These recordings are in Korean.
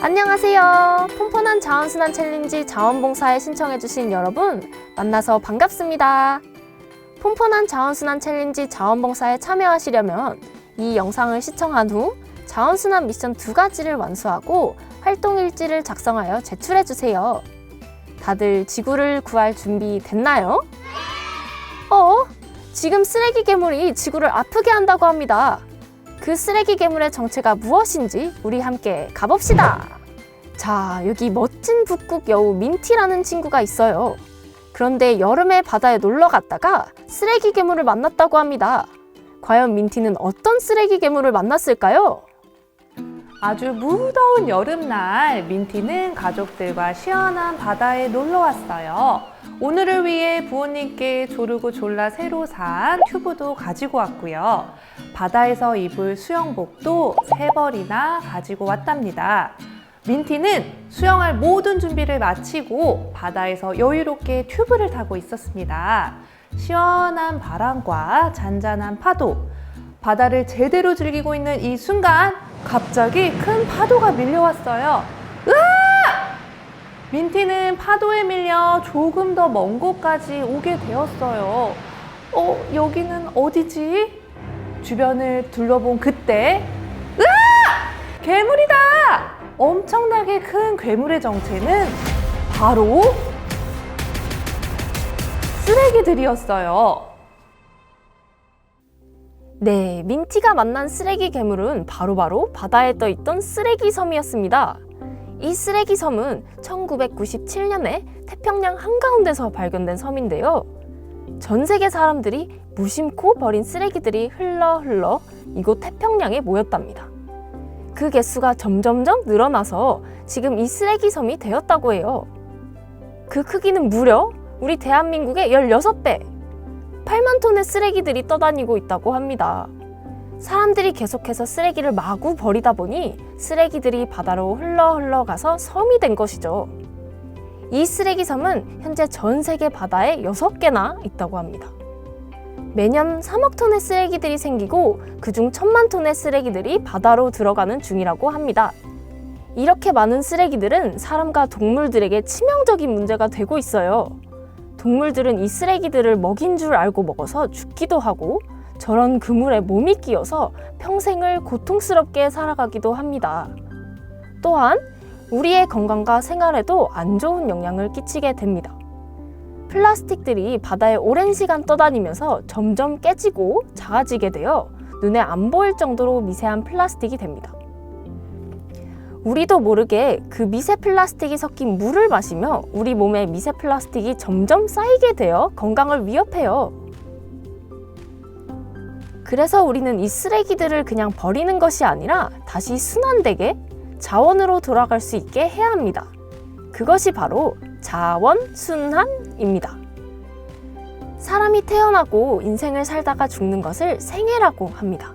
안녕하세요. 폰폰한 자원순환 챌린지 자원봉사에 신청해주신 여러분 만나서 반갑습니다. 폰폰한 자원순환 챌린지 자원봉사에 참여하시려면 이 영상을 시청한 후 자원순환 미션 2가지를 완수하고 활동일지를 작성하여 제출해주세요. 다들 지구를 구할 준비 됐나요? 지금 쓰레기 괴물이 지구를 아프게 한다고 합니다. 그 쓰레기 괴물의 정체가 무엇인지 우리 함께 가봅시다. 자, 여기 멋진 북극 여우 민티라는 친구가 있어요. 그런데 여름에 바다에 놀러 갔다가 쓰레기 괴물을 만났다고 합니다. 과연 민티는 어떤 쓰레기 괴물을 만났을까요? 아주 무더운 여름날 민티는 가족들과 시원한 바다에 놀러 왔어요. 오늘을 위해 부모님께 조르고 졸라 새로 산 튜브도 가지고 왔고요. 바다에서 입을 수영복도 3벌이나 가지고 왔답니다. 민티는 수영할 모든 준비를 마치고 바다에서 여유롭게 튜브를 타고 있었습니다. 시원한 바람과 잔잔한 파도, 바다를 제대로 즐기고 있는 이 순간 갑자기 큰 파도가 밀려왔어요. 으아! 민티는 파도에 밀려 조금 더 먼 곳까지 오게 되었어요. 여기는 어디지? 주변을 둘러본 그때 으아! 괴물이다! 엄청나게 큰 괴물의 정체는 바로 쓰레기들이었어요. 네, 민티가 만난 쓰레기 괴물은 바로 바다에 떠있던 쓰레기 섬이었습니다. 이 쓰레기 섬은 1997년에 태평양 한가운데서 발견된 섬인데요. 전 세계 사람들이 무심코 버린 쓰레기들이 흘러 이곳 태평양에 모였답니다. 그 개수가 점점점 늘어나서 지금 이 쓰레기 섬이 되었다고 해요. 그 크기는 무려 우리 대한민국의 16배! 8만 톤의 쓰레기들이 떠다니고 있다고 합니다. 사람들이 계속해서 쓰레기를 마구 버리다 보니 쓰레기들이 바다로 흘러가서 섬이 된 것이죠. 이 쓰레기 섬은 현재 전 세계 바다에 6개나 있다고 합니다. 매년 3억 톤의 쓰레기들이 생기고 그중 1,000만 톤의 쓰레기들이 바다로 들어가는 중이라고 합니다. 이렇게 많은 쓰레기들은 사람과 동물들에게 치명적인 문제가 되고 있어요. 동물들은 이 쓰레기들을 먹인 줄 알고 먹어서 죽기도 하고 저런 그물에 몸이 끼어서 평생을 고통스럽게 살아가기도 합니다. 또한 우리의 건강과 생활에도 안 좋은 영향을 끼치게 됩니다. 플라스틱들이 바다에 오랜 시간 떠다니면서 점점 깨지고 작아지게 되어 눈에 안 보일 정도로 미세한 플라스틱이 됩니다. 우리도 모르게 그 미세 플라스틱이 섞인 물을 마시며 우리 몸에 미세 플라스틱이 점점 쌓이게 되어 건강을 위협해요. 그래서 우리는 이 쓰레기들을 그냥 버리는 것이 아니라 다시 순환되게 자원으로 돌아갈 수 있게 해야 합니다. 그것이 바로 자원순환입니다. 사람이 태어나고 인생을 살다가 죽는 것을 생애라고 합니다.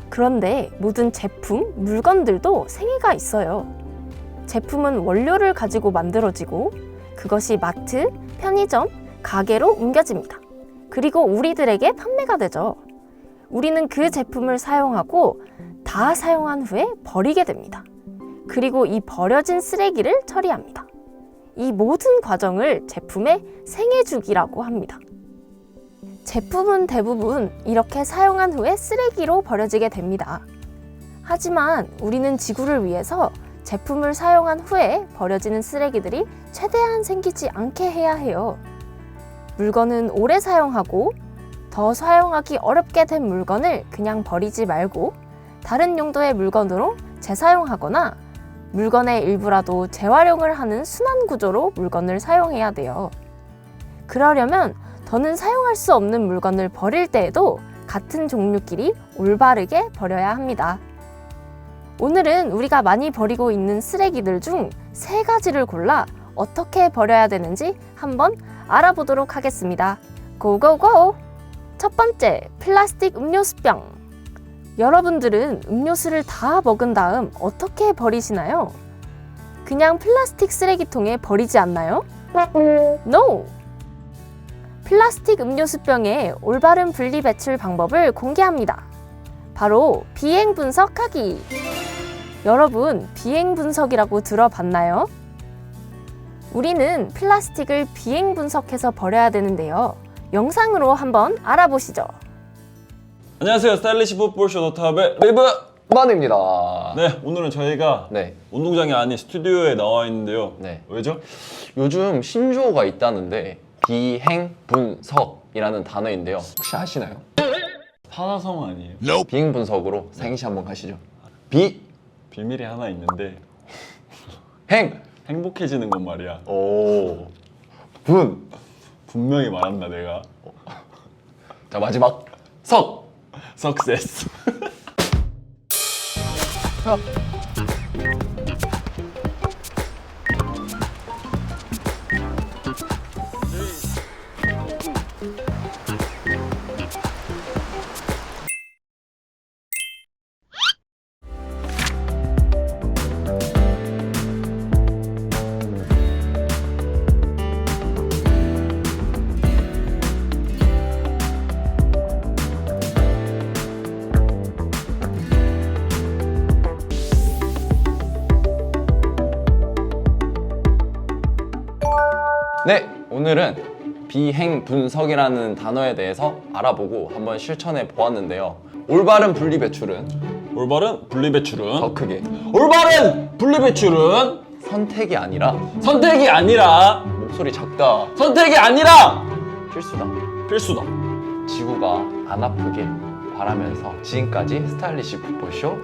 그런데 모든 제품, 물건들도 생애가 있어요. 제품은 원료를 가지고 만들어지고 그것이 마트, 편의점, 가게로 옮겨집니다. 그리고 우리들에게 판매가 되죠. 우리는 그 제품을 사용하고 다 사용한 후에 버리게 됩니다. 그리고 이 버려진 쓰레기를 처리합니다. 이 모든 과정을 제품의 생애주기라고 합니다. 제품은 대부분 이렇게 사용한 후에 쓰레기로 버려지게 됩니다. 하지만 우리는 지구를 위해서 제품을 사용한 후에 버려지는 쓰레기들이 최대한 생기지 않게 해야 해요. 물건은 오래 사용하고 더 사용하기 어렵게 된 물건을 그냥 버리지 말고 다른 용도의 물건으로 재사용하거나 물건의 일부라도 재활용을 하는 순환 구조로 물건을 사용해야 돼요. 그러려면 더는 사용할 수 없는 물건을 버릴 때에도 같은 종류끼리 올바르게 버려야 합니다. 오늘은 우리가 많이 버리고 있는 쓰레기들 중 3가지를 골라 어떻게 버려야 되는지 한번 알아보도록 하겠습니다. 고고고! 첫 번째, 플라스틱 음료수병. 여러분들은 음료수를 다 먹은 다음 어떻게 버리시나요? 그냥 플라스틱 쓰레기통에 버리지 않나요? No! 플라스틱 음료수병의 올바른 분리 배출 방법을 공개합니다. 바로 비행 분석하기! 여러분, 비행 분석이라고 들어봤나요? 우리는 플라스틱을 비행 분석해서 버려야 되는데요. 영상으로 한번 알아보시죠. 안녕하세요. 스타일리시 풋볼쇼 노트합의 리브 만입니다. 네, 오늘은 저희가 네. 운동장이 아닌 스튜디오에 나와 있는데요. 네. 왜죠? 요즘 신조어가 있다는데 비행분석이라는 단어인데요. 혹시 아시나요? 파나성 아니에요? 비행분석으로 생시 한번 가시죠. 비밀이 하나 있는데 비행 행복해지는 건 말이야. 오. 분. 분명히 말한다 내가. 자, 마지막 석. 석세스. 네, 오늘은 비행분석이라는 단어에 대해서 알아보고 한번 실천해 보았는데요. 올바른 분리배출은 올바른 분리배출은 더 크게 올바른 분리배출은 선택이 아니라 선택이 아니라 목소리 작다 선택이 아니라 필수다. 필수다. 지구가 안 아프길 바라면서 지금까지 스타일리시 풋볼쇼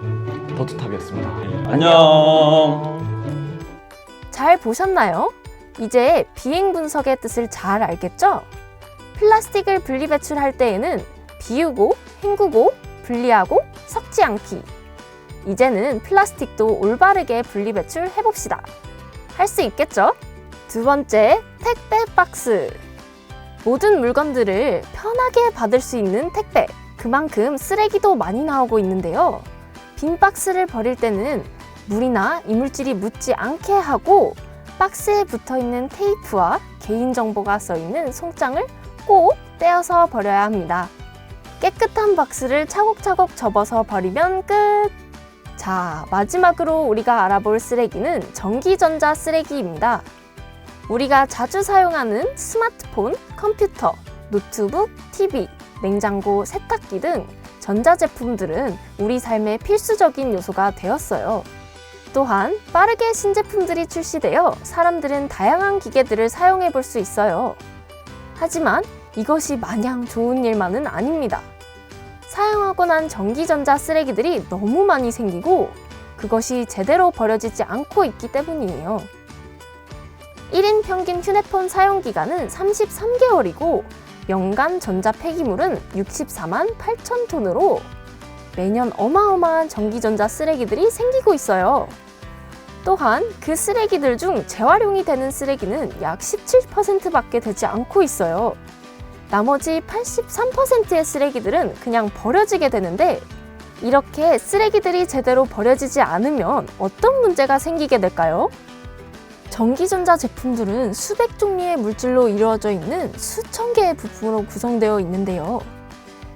더투탑이었습니다. 안녕. 잘 보셨나요? 이제 비행 분석의 뜻을 잘 알겠죠? 플라스틱을 분리배출할 때에는 비우고, 헹구고, 분리하고, 섞지 않기. 이제는 플라스틱도 올바르게 분리배출 해봅시다. 할 수 있겠죠? 두 번째, 택배 박스. 모든 물건들을 편하게 받을 수 있는 택배. 그만큼 쓰레기도 많이 나오고 있는데요. 빈 박스를 버릴 때는 물이나 이물질이 묻지 않게 하고 박스에 붙어있는 테이프와 개인정보가 써있는 송장을 꼭 떼어서 버려야 합니다. 깨끗한 박스를 차곡차곡 접어서 버리면 끝! 자, 마지막으로 우리가 알아볼 쓰레기는 전기전자 쓰레기입니다. 우리가 자주 사용하는 스마트폰, 컴퓨터, 노트북, TV, 냉장고, 세탁기 등 전자제품들은 우리 삶의 필수적인 요소가 되었어요. 또한 빠르게 신제품들이 출시되어 사람들은 다양한 기계들을 사용해 볼 수 있어요. 하지만 이것이 마냥 좋은 일만은 아닙니다. 사용하고 난 전기전자 쓰레기들이 너무 많이 생기고 그것이 제대로 버려지지 않고 있기 때문이에요. 1인 평균 휴대폰 사용 기간은 33개월이고 연간 전자 폐기물은 64만 8천 톤으로 매년 어마어마한 전기전자 쓰레기들이 생기고 있어요. 또한 그 쓰레기들 중 재활용이 되는 쓰레기는 약 17%밖에 되지 않고 있어요. 나머지 83%의 쓰레기들은 그냥 버려지게 되는데 이렇게 쓰레기들이 제대로 버려지지 않으면 어떤 문제가 생기게 될까요? 전기전자 제품들은 수백 종류의 물질로 이루어져 있는 수천 개의 부품으로 구성되어 있는데요.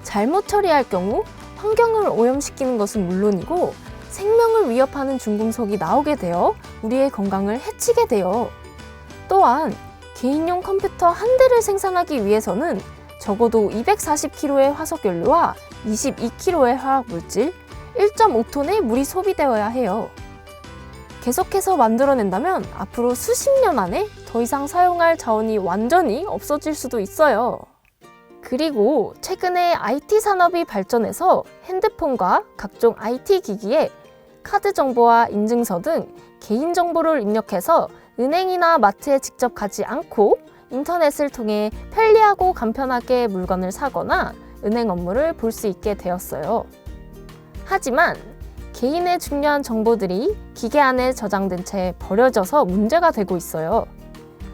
잘못 처리할 경우 환경을 오염시키는 것은 물론이고 생명을 위협하는 중금속이 나오게 되어 우리의 건강을 해치게 돼요. 또한 개인용 컴퓨터 한 대를 생산하기 위해서는 적어도 240kg의 화석연료와 22kg의 화학물질, 1.5톤의 물이 소비되어야 해요. 계속해서 만들어낸다면 앞으로 수십 년 안에 더 이상 사용할 자원이 완전히 없어질 수도 있어요. 그리고 최근에 IT 산업이 발전해서 핸드폰과 각종 IT 기기에 카드 정보와 인증서 등 개인 정보를 입력해서 은행이나 마트에 직접 가지 않고 인터넷을 통해 편리하고 간편하게 물건을 사거나 은행 업무를 볼 수 있게 되었어요. 하지만 개인의 중요한 정보들이 기계 안에 저장된 채 버려져서 문제가 되고 있어요.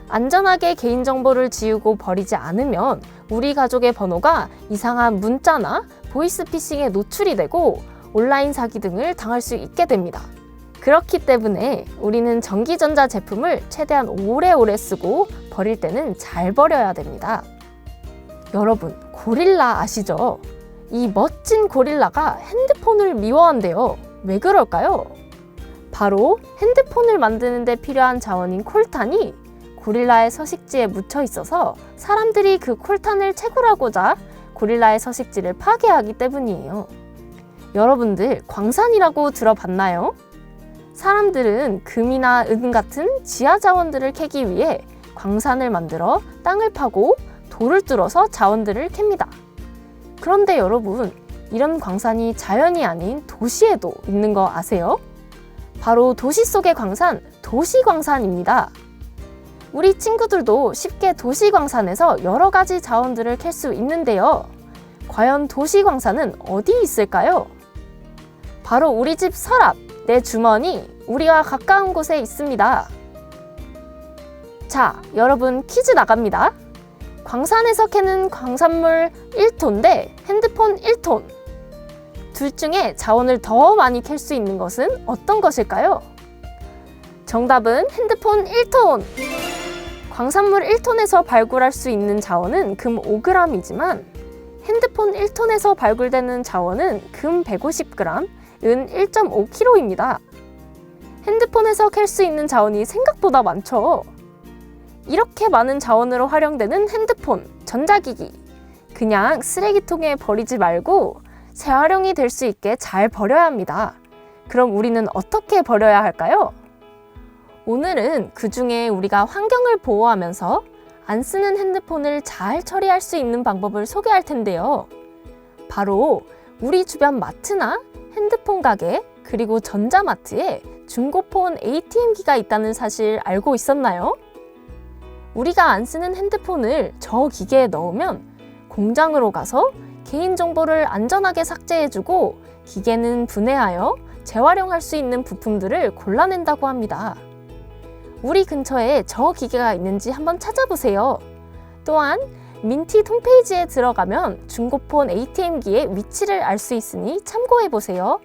안전하게 개인정보를 지우고 버리지 않으면 우리 가족의 번호가 이상한 문자나 보이스피싱에 노출이 되고 온라인 사기 등을 당할 수 있게 됩니다. 그렇기 때문에 우리는 전기전자 제품을 최대한 오래오래 쓰고 버릴 때는 잘 버려야 됩니다. 여러분, 고릴라 아시죠? 이 멋진 고릴라가 핸드폰을 미워한대요. 왜 그럴까요? 바로 핸드폰을 만드는 데 필요한 자원인 콜탄이 고릴라의 서식지에 묻혀 있어서 사람들이 그 콜탄을 채굴하고자 고릴라의 서식지를 파괴하기 때문이에요. 여러분들 광산이라고 들어봤나요? 사람들은 금이나 은 같은 지하 자원들을 캐기 위해 광산을 만들어 땅을 파고 돌을 뚫어서 자원들을 캡니다. 그런데 여러분, 이런 광산이 자연이 아닌 도시에도 있는 거 아세요? 바로 도시 속의 광산, 도시광산입니다. 우리 친구들도 쉽게 도시광산에서 여러 가지 자원들을 캘 수 있는데요. 과연 도시광산은 어디 있을까요? 바로 우리 집 서랍, 내 주머니, 우리와 가까운 곳에 있습니다. 자, 여러분 퀴즈 나갑니다. 광산에서 캐는 광산물 1톤 대 핸드폰 1톤. 둘 중에 자원을 더 많이 캘 수 있는 것은 어떤 것일까요? 정답은 핸드폰 1톤! 광산물 1톤에서 발굴할 수 있는 자원은 금 5g이지만 핸드폰 1톤에서 발굴되는 자원은 금 150g, 은 1.5kg입니다. 핸드폰에서 캘 수 있는 자원이 생각보다 많죠. 이렇게 많은 자원으로 활용되는 핸드폰, 전자기기. 그냥 쓰레기통에 버리지 말고 재활용이 될 수 있게 잘 버려야 합니다. 그럼 우리는 어떻게 버려야 할까요? 오늘은 그 중에 우리가 환경을 보호하면서 안 쓰는 핸드폰을 잘 처리할 수 있는 방법을 소개할 텐데요. 바로 우리 주변 마트나 핸드폰 가게, 그리고 전자마트에 중고폰 ATM기가 있다는 사실 알고 있었나요? 우리가 안 쓰는 핸드폰을 저 기계에 넣으면 공장으로 가서 개인정보를 안전하게 삭제해주고 기계는 분해하여 재활용할 수 있는 부품들을 골라낸다고 합니다. 우리 근처에 저 기계가 있는지 한번 찾아보세요. 또한 민티 홈페이지에 들어가면 중고폰 ATM기의 위치를 알 수 있으니 참고해보세요.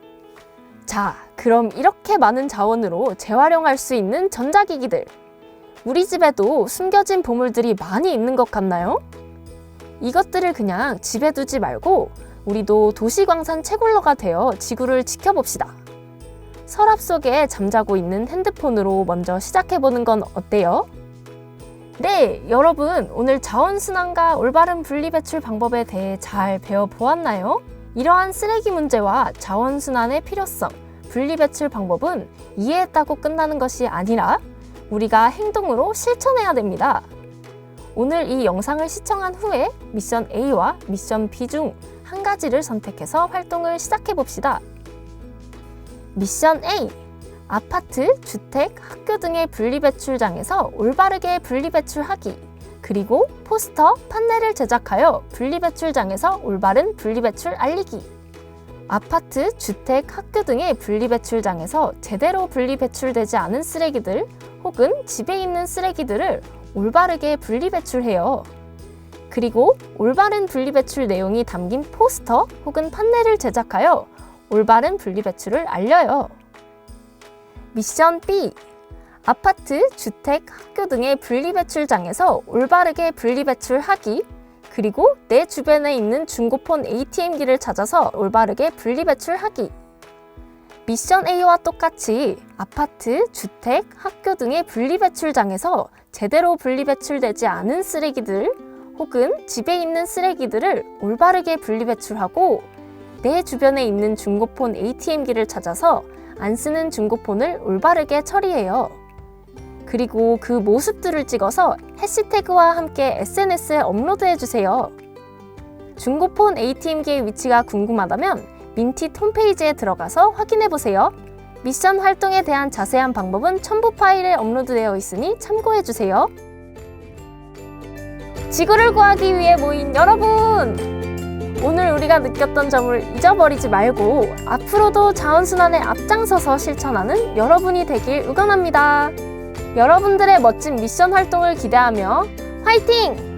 자, 그럼 이렇게 많은 자원으로 재활용할 수 있는 전자기기들. 우리 집에도 숨겨진 보물들이 많이 있는 것 같나요? 이것들을 그냥 집에 두지 말고 우리도 도시광산 채굴러가 되어 지구를 지켜봅시다. 서랍 속에 잠자고 있는 핸드폰으로 먼저 시작해보는 건 어때요? 네, 여러분 오늘 자원순환과 올바른 분리배출 방법에 대해 잘 배워보았나요? 이러한 쓰레기 문제와 자원순환의 필요성, 분리배출 방법은 이해했다고 끝나는 것이 아니라 우리가 행동으로 실천해야 됩니다. 오늘 이 영상을 시청한 후에 미션 A와 미션 B 중 한 가지를 선택해서 활동을 시작해봅시다. 미션 A. 아파트, 주택, 학교 등의 분리배출장에서 올바르게 분리배출하기. 그리고 포스터, 판넬을 제작하여 분리배출장에서 올바른 분리배출 알리기. 아파트, 주택, 학교 등의 분리배출장에서 제대로 분리배출되지 않은 쓰레기들 혹은 집에 있는 쓰레기들을 올바르게 분리배출해요. 그리고 올바른 분리배출 내용이 담긴 포스터 혹은 판넬을 제작하여 올바른 분리배출을 알려요. 미션 B. 아파트, 주택, 학교 등의 분리배출장에서 올바르게 분리배출하기. 그리고 내 주변에 있는 중고폰 ATM기를 찾아서 올바르게 분리배출하기. 미션 A와 똑같이 아파트, 주택, 학교 등의 분리배출장에서 제대로 분리배출되지 않은 쓰레기들 혹은 집에 있는 쓰레기들을 올바르게 분리배출하고 내 주변에 있는 중고폰 ATM기를 찾아서 안 쓰는 중고폰을 올바르게 처리해요. 그리고 그 모습들을 찍어서 해시태그와 함께 SNS에 업로드해주세요. 중고폰 ATM기의 위치가 궁금하다면 민티 홈페이지에 들어가서 확인해보세요. 미션 활동에 대한 자세한 방법은 첨부 파일에 업로드되어 있으니 참고해주세요. 지구를 구하기 위해 모인 여러분! 오늘 우리가 느꼈던 점을 잊어버리지 말고 앞으로도 자원순환에 앞장서서 실천하는 여러분이 되길 응원합니다. 여러분들의 멋진 미션 활동을 기대하며 화이팅!